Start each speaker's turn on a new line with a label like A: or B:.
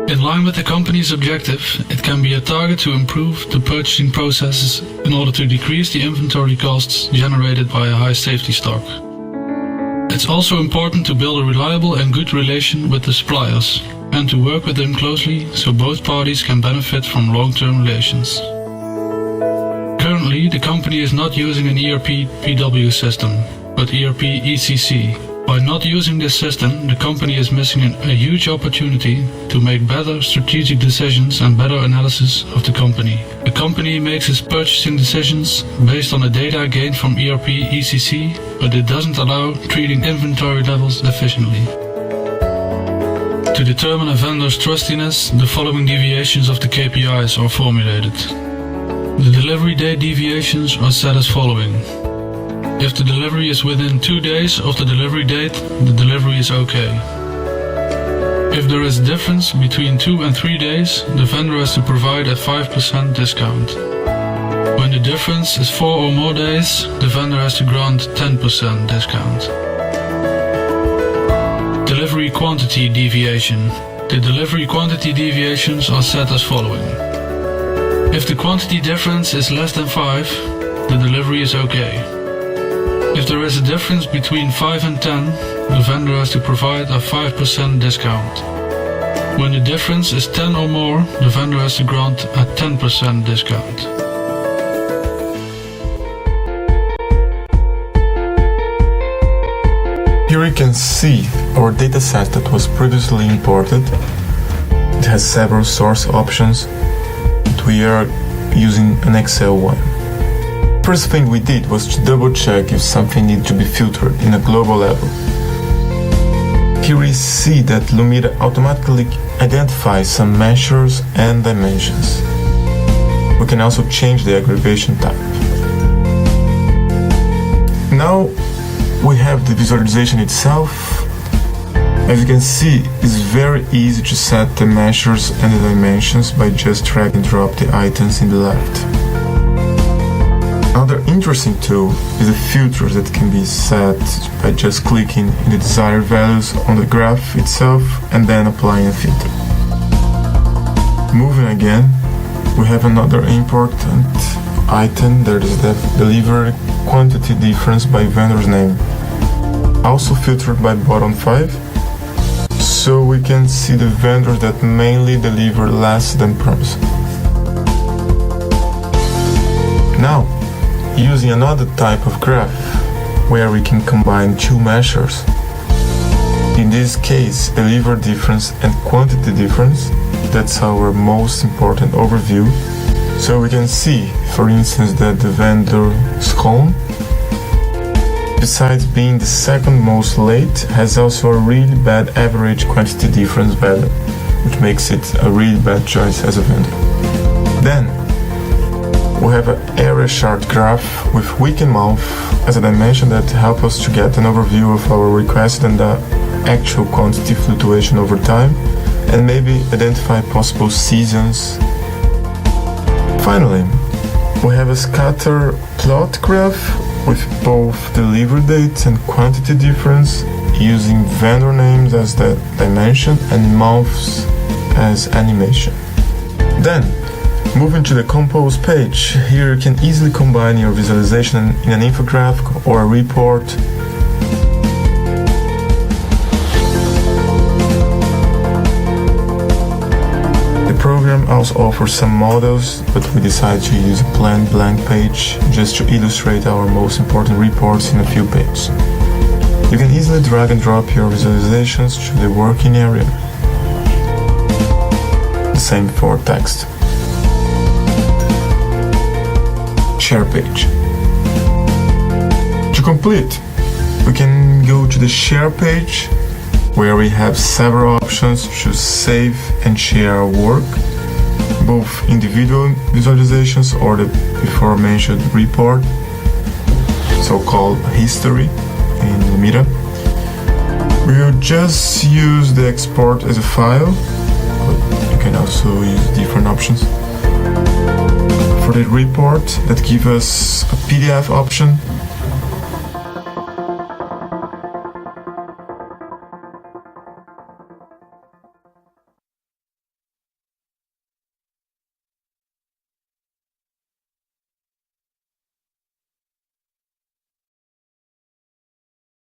A: In line with the company's objective, it can be a target to improve the purchasing processes in order to decrease the inventory costs generated by a high safety stock. It's also important to build a reliable and good relation with the suppliers and to work with them closely so both parties can benefit from long-term relations. Currently, the company is not using an ERP PW system, but ERP ECC. By not using this system, the company is missing a huge opportunity to make better strategic decisions and better analysis of the company. The company makes its purchasing decisions based on the data gained from ERP ECC, but it doesn't allow treating inventory levels efficiently. To determine a vendor's trustiness, the following deviations of the KPIs are formulated. The delivery date deviations are set as following. If the delivery is within 2 days of the delivery date, the delivery is okay. If there is a difference between 2 and 3 days, the vendor has to provide a 5% discount. When the difference is 4 or more days, the vendor has to grant 10% discount. Delivery quantity deviation. The delivery quantity deviations are set as following. If the quantity difference is less than 5, the delivery is okay. If there is a difference between 5 and 10, the vendor has to provide a 5% discount. When the difference is 10 or more, the vendor has to grant a 10% discount.
B: Here you can see our dataset that was previously imported. It has several source options, and we are using an Excel one. First thing we did was to double check if something needed to be filtered in a global level. Here we see that Lumira automatically identifies some measures and dimensions. We can also change the aggregation type. Now we have the visualization itself. As you can see, it's very easy to set the measures and the dimensions by just drag and drop the items in the left. Another interesting tool is the filters that can be set by just clicking in the desired values on the graph itself and then applying a filter. Moving again, we have another important item, that is the delivery quantity difference by vendor's name, also filtered by bottom 5, so we can see the vendors that mainly deliver less than promised. Now, using another type of graph where we can combine two measures. In this case, delivery difference and quantity difference. That's our most important overview. So we can see, for instance, that the vendor scone, besides being the second most late, has also a really bad average quantity difference value, which makes it a really bad choice as a vendor. Then, we have an area chart graph with week and month as a dimension that help us to get an overview of our request and the actual quantity fluctuation over time, and maybe identify possible seasons. Finally, we have a scatter plot graph with both delivery dates and quantity difference, using vendor names as the dimension and months as animation. Then, moving to the compose page, here you can easily combine your visualization in an infographic or a report. The program also offers some models, but we decided to use a plain blank page just to illustrate our most important reports in a few pages. You can easily drag and drop your visualizations to the working area. The same for text. Share page. To complete, we can go to the share page, where we have several options to save and share our work, both individual visualizations or the before mentioned report, so-called history in Lumira. We will just use the export as a file, but you can also use different options. For the report, that gives us a PDF option